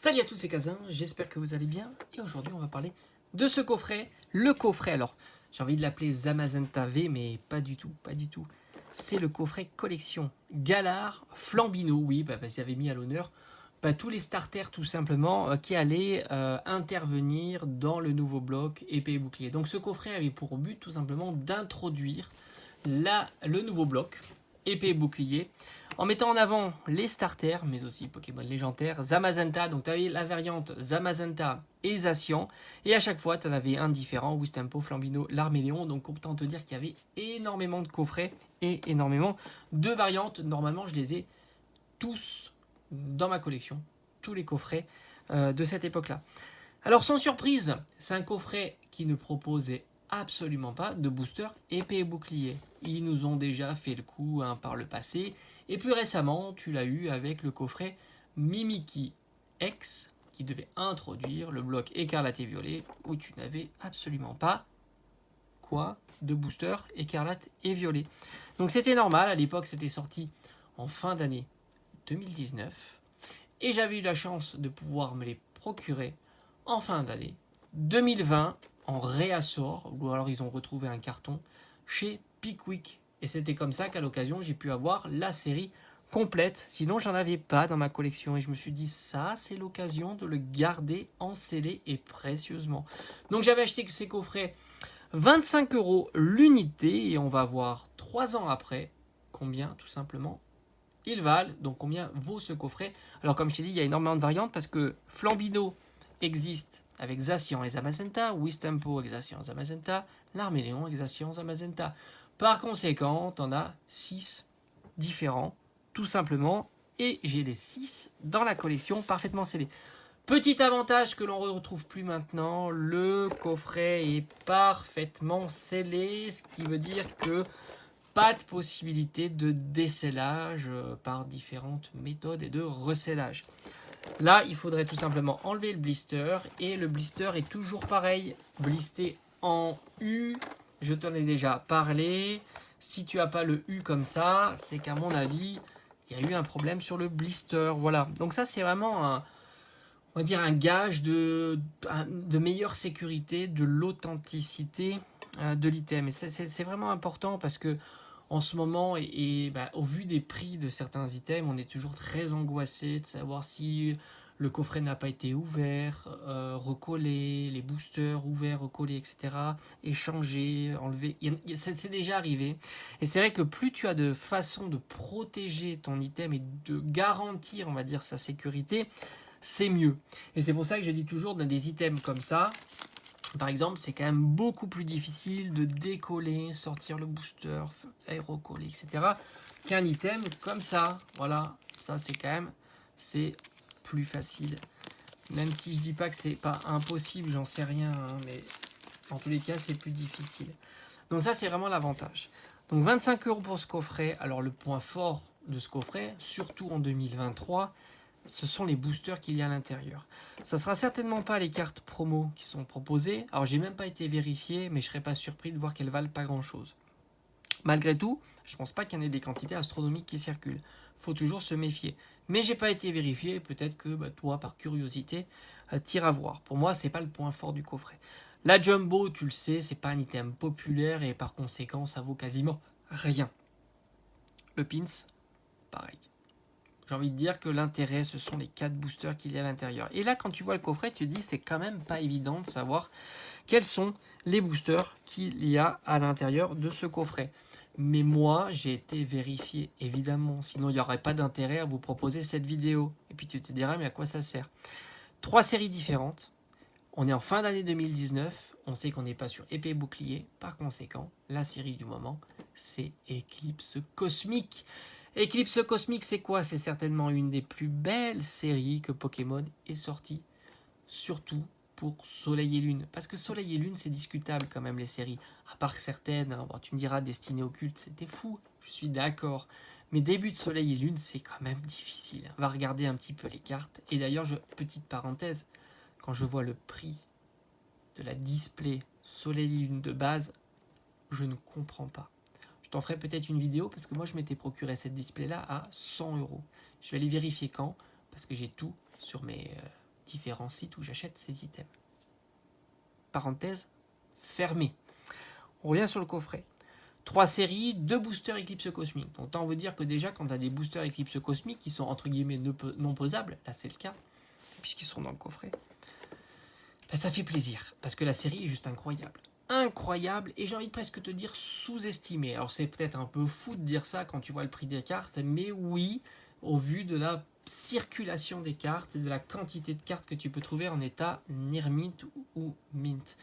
Salut à tous, c'est Kazin, j'espère que vous allez bien. Et aujourd'hui, on va parler de ce coffret. Le coffret, alors, j'ai envie de l'appeler Zamazenta V, mais pas du tout, pas du tout. C'est le coffret collection Galard Flambino, oui, parce qu'ils avaient mis à l'honneur tous les starters tout simplement qui allaient intervenir dans le nouveau bloc épée et bouclier. Donc ce coffret avait pour but tout simplement d'introduire le nouveau bloc épée et bouclier en mettant en avant les starters, mais aussi Pokémon légendaires, Zamazenta, donc tu avais la variante Zamazenta et Zacian, et à chaque fois tu en avais un différent, Wistempo, Flambino, Larméléon, donc autant te dire qu'il y avait énormément de coffrets et énormément de variantes. Normalement je les ai tous dans ma collection, tous les coffrets de cette époque-là. Alors sans surprise, c'est un coffret qui ne proposait absolument pas de booster épée et bouclier. Ils nous ont déjà fait le coup par le passé. Et plus récemment, tu l'as eu avec le coffret Mimikyu X qui devait introduire le bloc écarlate et violet où tu n'avais absolument pas de booster écarlate et violet. Donc c'était normal, à l'époque c'était sorti en fin d'année 2019 et j'avais eu la chance de pouvoir me les procurer en fin d'année 2020 en réassort, ou alors ils ont retrouvé un carton chez Pickwick. Et c'était comme ça qu'à l'occasion j'ai pu avoir la série complète, sinon j'en avais pas dans ma collection et je me suis dit ça c'est l'occasion de le garder encellé et précieusement. Donc j'avais acheté ces coffrets 25 € l'unité et on va voir 3 ans après combien tout simplement ils valent, donc combien vaut ce coffret. Alors comme je t'ai dit, il y a énormément de variantes parce que Flambino existe avec Zacian et Zamazenta, Wistempo avec Zacian et Zamazenta, Larméléon avec Zacian et Zamazenta. Par conséquent, tu en as 6 différents, tout simplement, et j'ai les 6 dans la collection parfaitement scellés. Petit avantage que l'on ne retrouve plus maintenant, le coffret est parfaitement scellé, ce qui veut dire que pas de possibilité de décellage par différentes méthodes et de recellage. Là, il faudrait tout simplement enlever le blister et le blister est toujours pareil, blisté en U. Je t'en ai déjà parlé. Si tu n'as pas le U comme ça, c'est qu'à mon avis, il y a eu un problème sur le blister. Voilà. Donc ça, c'est vraiment on va dire un gage de meilleure sécurité, de l'authenticité de l'item. Et c'est vraiment important parce que en ce moment, au vu des prix de certains items, on est toujours très angoissé de savoir si le coffret n'a pas été ouvert, recollé, les boosters ouverts, recollés, etc. Échangés, enlevés. C'est déjà arrivé. Et c'est vrai que plus tu as de façons de protéger ton item et de garantir, on va dire, sa sécurité, c'est mieux. Et c'est pour ça que je dis toujours dans des items comme ça, par exemple, c'est quand même beaucoup plus difficile de décoller, sortir le booster, recoller, etc. qu'un item comme ça. Voilà, ça c'est quand même, c'est plus facile. Même si je dis pas que c'est pas impossible, j'en sais rien, hein, mais en tous les cas, c'est plus difficile. Donc ça, c'est vraiment l'avantage. Donc 25 € pour ce coffret. Alors le point fort de ce coffret, surtout en 2023, ce sont les boosters qu'il y a à l'intérieur. Ça sera certainement pas les cartes promo qui sont proposées. Alors j'ai même pas été vérifié, mais je serais pas surpris de voir qu'elles valent pas grand chose. Malgré tout, je pense pas qu'il y en ait des quantités astronomiques qui circulent. Faut toujours se méfier. Mais j'ai pas été vérifié, peut-être que toi, par curiosité, t'iras voir. Pour moi, c'est pas le point fort du coffret. La Jumbo, tu le sais, c'est pas un item populaire et par conséquent, ça vaut quasiment rien. Le Pins, pareil. J'ai envie de dire que l'intérêt, ce sont les 4 boosters qu'il y a à l'intérieur. Et là, quand tu vois le coffret, tu te dis c'est quand même pas évident de savoir quels sont les boosters qu'il y a à l'intérieur de ce coffret. Mais moi, j'ai été vérifié, évidemment. Sinon, il n'y aurait pas d'intérêt à vous proposer cette vidéo. Et puis tu te diras, mais à quoi ça sert? 3 séries différentes. On est en fin d'année 2019. On sait qu'on n'est pas sur épée et bouclier. Par conséquent, la série du moment, c'est Éclipse Cosmique. Éclipse Cosmique, c'est quoi? C'est certainement une des plus belles séries que Pokémon ait sorties. Surtout pour Soleil et Lune. Parce que Soleil et Lune, c'est discutable quand même les séries. À part certaines, bon, tu me diras Destinée Occulte, c'était fou. Je suis d'accord. Mais début de Soleil et Lune, c'est quand même difficile. On va regarder un petit peu les cartes. Et d'ailleurs, petite parenthèse, quand je vois le prix de la display Soleil et Lune de base, je ne comprends pas. Je t'en ferai peut-être une vidéo parce que moi je m'étais procuré cette display là à 100 €. Je vais aller vérifier quand parce que j'ai tout sur mes différents sites où j'achète ces items. Parenthèse fermée. On revient sur le coffret. 3 séries, 2 boosters Eclipse Cosmique. Donc on veut dire que déjà quand tu as des boosters Eclipse Cosmique qui sont entre guillemets non posables, là c'est le cas, puisqu'ils sont dans le coffret, ben ça fait plaisir, parce que la série est juste incroyable. Incroyable, et j'ai envie de presque te dire sous-estimé. Alors c'est peut-être un peu fou de dire ça quand tu vois le prix des cartes, mais oui, au vu de la circulation des cartes et de la quantité de cartes que tu peux trouver en état Near Mint ou Mint.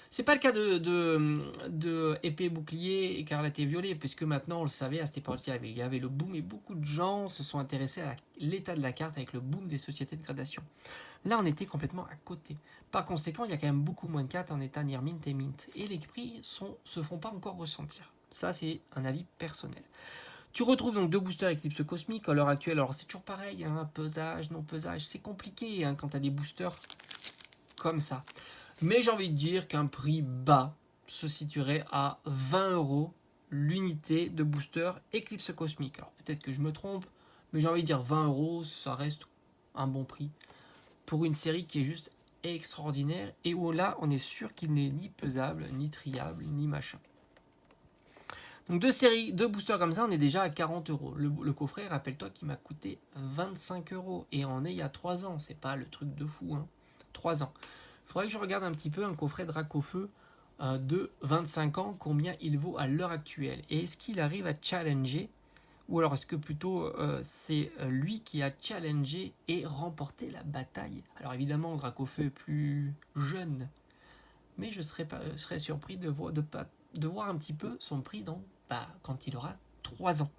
C'est pas le cas de épée, bouclier, écarlate et violet, puisque maintenant on le savait, à cette époque-là, il y avait le boom et beaucoup de gens se sont intéressés à l'état de la carte avec le boom des sociétés de gradation. Là, on était complètement à côté. Par conséquent, il y a quand même beaucoup moins de cartes en état Near Mint et Mint. Et les prix se font pas encore ressentir. Ça, c'est un avis personnel. Tu retrouves donc 2 boosters Eclipse Cosmique à l'heure actuelle. Alors, c'est toujours pareil, hein, pesage, non pesage. C'est compliqué hein, quand tu as des boosters comme ça. Mais j'ai envie de dire qu'un prix bas se situerait à 20 € l'unité de booster Eclipse Cosmique. Alors, peut-être que je me trompe, mais j'ai envie de dire 20 €, ça reste un bon prix pour une série qui est juste extraordinaire et où là on est sûr qu'il n'est ni pesable, ni triable, ni machin. Donc 2 boosters comme ça, on est déjà à 40 €. Le coffret, rappelle-toi qu'il m'a coûté 25 € et on est il y a 3 ans, c'est pas le truc de fou, hein. 3 ans. Il faudrait que je regarde un petit peu un coffret Dracofeu de 25 ans, combien il vaut à l'heure actuelle. Et est-ce qu'il arrive à challenger, ou alors est-ce que plutôt c'est lui qui a challengé et remporté la bataille. Alors évidemment, Dracofeu est plus jeune, mais je serais surpris de voir un petit peu son prix quand il aura 3 ans.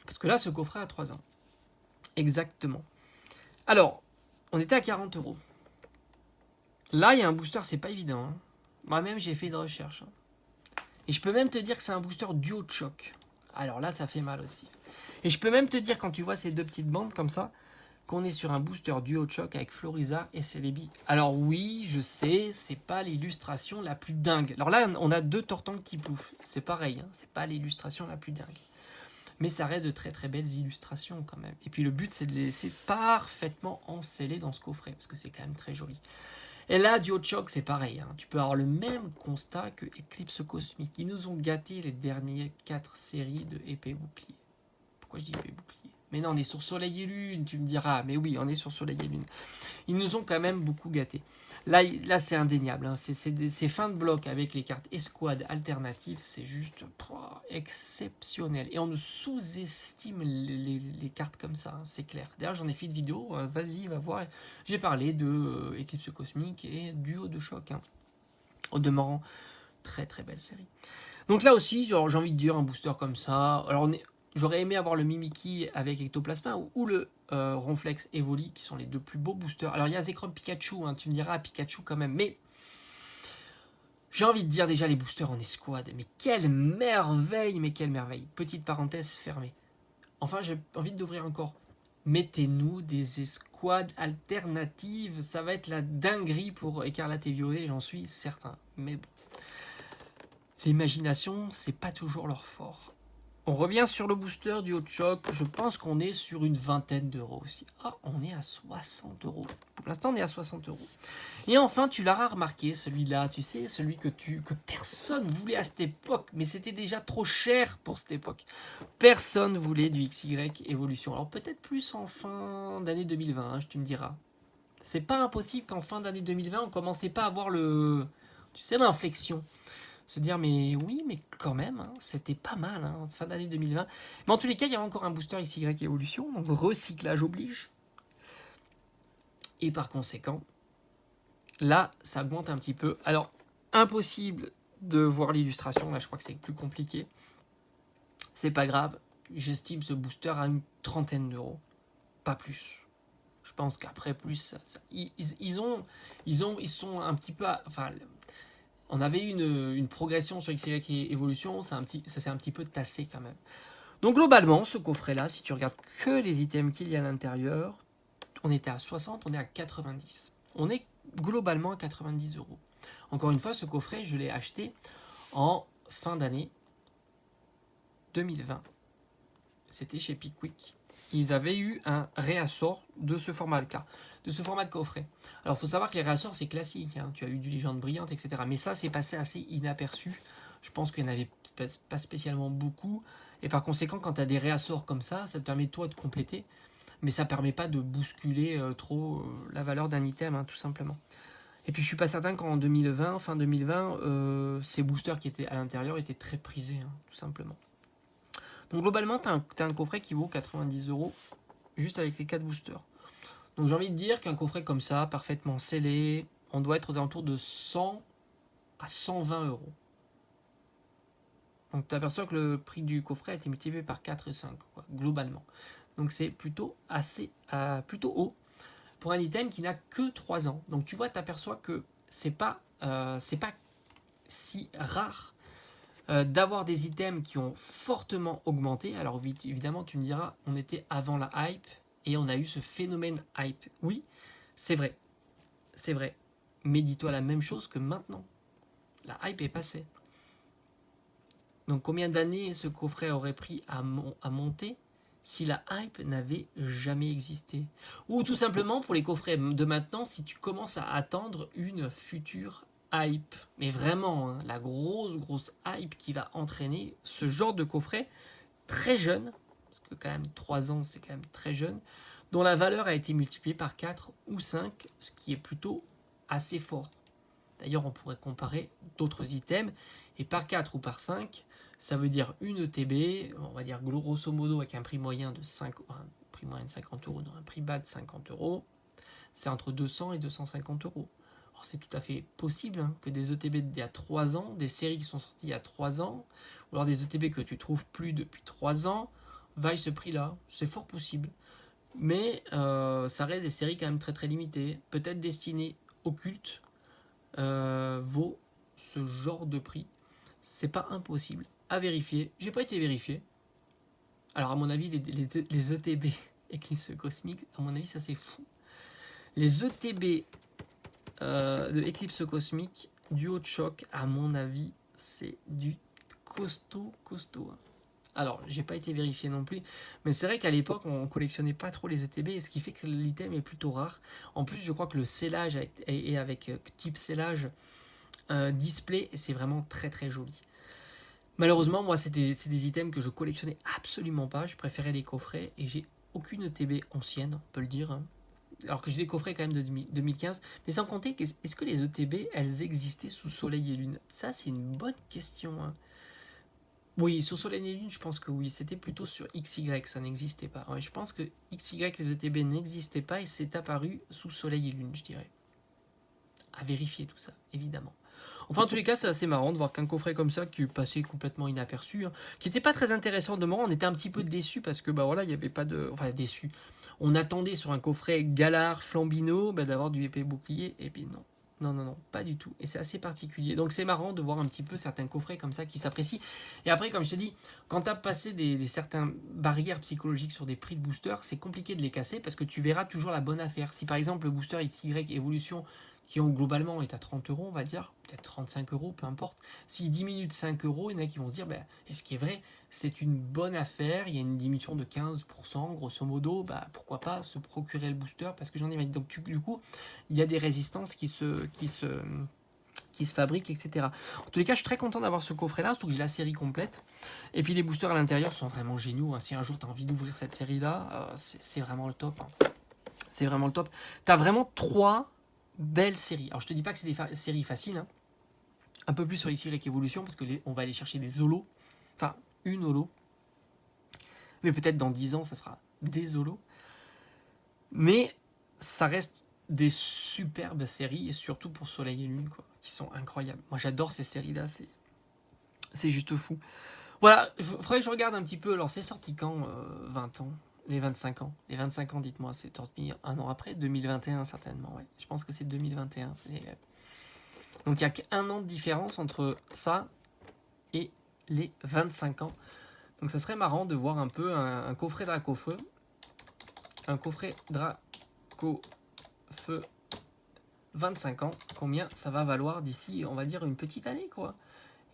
Parce que là, ce coffret a 3 ans. Exactement. Alors, on était à 40 €. Là, il y a un booster, c'est pas évident. Hein. Moi-même, j'ai fait une recherche. Hein. Et je peux même te dire que c'est un booster duo de choc. Alors là, ça fait mal aussi. Et je peux même te dire, quand tu vois ces 2 petites bandes comme ça, qu'on est sur un booster duo de choc avec Florizard et Celebi. Alors oui, je sais, c'est pas l'illustration la plus dingue. Alors là, on a 2 Tortank type Plouf. C'est pareil, hein, c'est pas l'illustration la plus dingue. Mais ça reste de très très belles illustrations quand même. Et puis le but, c'est de les laisser parfaitement encellés dans ce coffret, parce que c'est quand même très joli. Et là, Duo Choc, c'est pareil. Hein. Tu peux avoir le même constat que Eclipse Cosmique. Ils nous ont gâté les dernières 4 séries de épée bouclier. Pourquoi je dis épée bouclier? Mais non, on est sur Soleil et Lune, tu me diras. Mais oui, on est sur Soleil et Lune. Ils nous ont quand même beaucoup gâtés. Là c'est indéniable. Hein. C'est fin de bloc avec les cartes escouade alternatives. C'est juste exceptionnel. Et on ne sous-estime les cartes comme ça. Hein, c'est clair. D'ailleurs, j'en ai fait une vidéo. Vas-y, va voir. J'ai parlé de Eclipse Cosmique et Duo de choc. Hein. Au demeurant, très très belle série. Donc là aussi, j'ai envie de dire un booster comme ça. Alors j'aurais aimé avoir le Mimikyu avec Ectoplasma ou le Ronflex Evoli, qui sont les 2 plus beaux boosters. Alors il y a Zekrom Pikachu, hein, tu me diras Pikachu quand même, mais j'ai envie de dire déjà les boosters en escouade. Mais quelle merveille, mais quelle merveille. Petite parenthèse fermée. Enfin, j'ai envie d'ouvrir encore. Mettez-nous des escouades alternatives. Ça va être la dinguerie pour Écarlate et Violet, j'en suis certain. Mais bon. L'imagination, c'est pas toujours leur fort. On revient sur le booster du Hot Choc. Je pense qu'on est sur une vingtaine d'euros aussi. Ah, on est à 60 €. Pour l'instant, on est à 60 €. Et enfin, tu l'auras remarqué, celui-là, tu sais, celui que personne voulait à cette époque, mais c'était déjà trop cher pour cette époque. Personne voulait du XY Evolution. Alors peut-être plus en fin d'année 2020, hein, tu me diras. C'est pas impossible qu'en fin d'année 2020, on commençait pas à avoir l'inflexion. Se dire mais oui mais quand même hein, c'était pas mal hein, fin d'année 2020, mais en tous les cas il y a encore un booster XY Evolution, donc recyclage oblige, et par conséquent là ça augmente un petit peu. Alors impossible de voir l'illustration, là je crois que c'est plus compliqué, c'est pas grave, j'estime ce booster à une trentaine d'euros, pas plus. Je pense qu'après plus ils sont un petit peu on avait une progression sur XY Evolution, ça s'est un petit peu tassé quand même. Donc globalement, ce coffret-là, si tu regardes que les items qu'il y a à l'intérieur, on était à 60, on est à 90. On est globalement à 90 €. Encore une fois, ce coffret, je l'ai acheté en fin d'année 2020. C'était chez Pickwick. Ils avaient eu un réassort de ce format-là. de ce format de coffret. Alors, il faut savoir que les réassorts, c'est classique. Hein. Tu as eu du Légende Brillante, etc. Mais ça, c'est passé assez inaperçu. Je pense qu'il n'y en avait pas spécialement beaucoup. Et par conséquent, quand tu as des réassorts comme ça te permet toi de compléter. Mais ça ne permet pas de bousculer trop la valeur d'un item, hein, tout simplement. Et puis, je suis pas certain qu'en 2020, fin 2020, ces boosters qui étaient à l'intérieur étaient très prisés, hein, tout simplement. Donc, globalement, tu as un coffret qui vaut 90 € juste avec les 4 boosters. Donc j'ai envie de dire qu'un coffret comme ça, parfaitement scellé, on doit être aux alentours de 100 à 120 €. Donc tu aperçois que le prix du coffret a été multiplié par 4 et 5, quoi, globalement. Donc c'est plutôt plutôt haut pour un item qui n'a que 3 ans. Donc tu vois, tu aperçois que c'est pas si rare d'avoir des items qui ont fortement augmenté. Alors évidemment, tu me diras, on était avant la hype et on a eu ce phénomène hype. Oui, c'est vrai. C'est vrai. Mais dis-toi la même chose que maintenant. La hype est passée. Donc combien d'années ce coffret aurait pris à monter si la hype n'avait jamais existé? Ou tout simplement pour les coffrets de maintenant, si tu commences à attendre une future hype. Mais vraiment, hein, la grosse hype qui va entraîner ce genre de coffret très jeune, parce que quand même 3 ans c'est quand même très jeune, dont la valeur a été multipliée par 4 ou 5, ce qui est plutôt assez fort. D'ailleurs, on pourrait comparer d'autres items, et par 4 ou par 5, ça veut dire une ETB, on va dire grosso modo avec un prix moyen de 50 €, un prix bas de 50 €, c'est entre 200 et 250 €. Alors, c'est tout à fait possible hein, que des ETB d'il y a 3 ans, des séries qui sont sorties il y a 3 ans, ou alors des ETB que tu trouves plus depuis 3 ans, vaillent ce prix-là. C'est fort possible. Mais ça reste des séries quand même très très limitées, peut-être destinées au culte, vaut ce genre de prix. C'est pas impossible à vérifier. J'ai pas été vérifié. Alors à mon avis, les ETB Eclipse Cosmique, à mon avis, ça c'est fou. Les ETB de Eclipse Cosmique, du haut de choc, à mon avis, c'est du costaud. Hein. Alors, j'ai pas été vérifié non plus, mais c'est vrai qu'à l'époque, on collectionnait pas trop les ETB, ce qui fait que l'item est plutôt rare. En plus, je crois que le scellage est avec type scellage display, et c'est vraiment très très joli. Malheureusement, moi, c'est des items que je collectionnais absolument pas. Je préférais les coffrets, et j'ai aucune ETB ancienne, on peut le dire. Hein. Alors que j'ai des coffrets quand même de 2015. Mais sans compter, est-ce que les ETB, elles existaient sous Soleil et Lune? Ça, c'est une bonne question. Hein. Oui, sur Soleil et Lune, je pense que oui. C'était plutôt sur XY, ça n'existait pas. Ouais, je pense que XY, les ETB n'existaient pas et c'est apparu sous Soleil et Lune, je dirais. À vérifier tout ça, évidemment. Enfin, en tous les cas, c'est assez marrant de voir qu'un coffret comme ça, qui passait complètement inaperçu, hein, qui n'était pas très intéressant de moment. On était un petit peu déçus parce que, bah voilà, il n'y avait pas de. Enfin, déçus. On attendait sur un coffret Galard, Flambino, d'avoir du épée bouclier, et puis non. Non, pas du tout. Et c'est assez particulier. Donc c'est marrant de voir un petit peu certains coffrets comme ça qui s'apprécient. Et après, comme je te dis, quand tu as passé certaines barrières psychologiques sur des prix de booster, c'est compliqué de les casser parce que tu verras toujours la bonne affaire. Si par exemple le booster XY Evolution, qui ont globalement est à 30 €, on va dire, peut-être 35 €, peu importe, s'il diminue de 5 €, il y en a qui vont se dire, et ce qui est vrai, c'est une bonne affaire, il y a une diminution de 15%, grosso modo, pourquoi pas se procurer le booster, parce que j'en ai. Donc du coup, il y a des résistances qui se fabriquent, etc. En tous les cas, je suis très content d'avoir ce coffret-là, surtout que j'ai la série complète. Et puis les boosters à l'intérieur sont vraiment géniaux. Hein. Si un jour tu as envie d'ouvrir cette série-là, c'est vraiment le top. Hein. C'est vraiment le top. Tu as vraiment 3 belles séries. Alors je te dis pas que c'est des séries faciles. Hein. Un peu plus sur XY Evolution, parce que on va aller chercher des holos. Enfin, une holo. Mais peut-être dans 10 ans, ça sera des holos. Mais ça reste des superbes séries, et surtout pour Soleil et Lune, quoi, qui sont incroyables. Moi, j'adore ces séries-là, c'est juste fou. Voilà, il faudrait que je regarde un petit peu. Alors, c'est sorti quand 20 ans, les 25 ans. Les 25 ans, dites-moi, c'est sorti un an après, 2021 certainement, ouais. Je pense que c'est 2021. Donc, il n'y a qu'un an de différence entre ça et les 25 ans. Donc, ça serait marrant de voir un peu un coffret Dracofeu. Un coffret Dracofeu 25 ans, combien ça va valoir d'ici, on va dire, une petite année, quoi.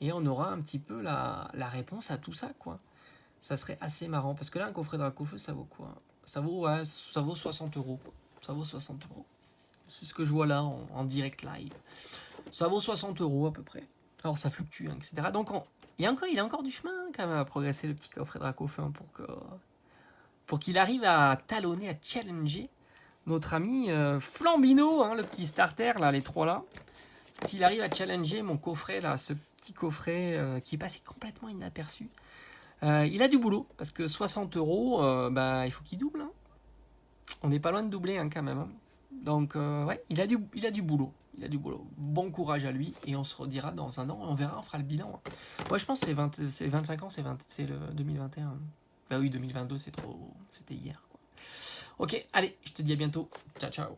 Et on aura un petit peu la réponse à tout ça, quoi. Ça serait assez marrant, parce que là, un coffret Dracofeu, ça vaut quoi? Ça vaut 60 €, quoi. Ça vaut 60 euros. C'est ce que je vois là en direct live. Ça vaut 60 euros à peu près. Alors ça fluctue, hein, etc. Donc il y a encore du chemin quand même à progresser, le petit coffret Dracofeu, pour qu'il arrive à talonner, à challenger notre ami Flambino, hein, le petit starter, là, les trois là. S'il arrive à challenger mon coffret, là, ce petit coffret qui est passé complètement inaperçu, il a du boulot, parce que 60 euros, il faut qu'il double. Hein. On n'est pas loin de doubler hein, quand même. Hein. Donc, ouais, il a du boulot. Il a du boulot. Bon courage à lui, et on se redira dans un an, on verra, on fera le bilan. Hein. Moi, je pense que c'est 25 ans, c'est le 2021. Bah oui, 2022, c'était hier. Quoi. Ok, allez, je te dis à bientôt. Ciao, ciao.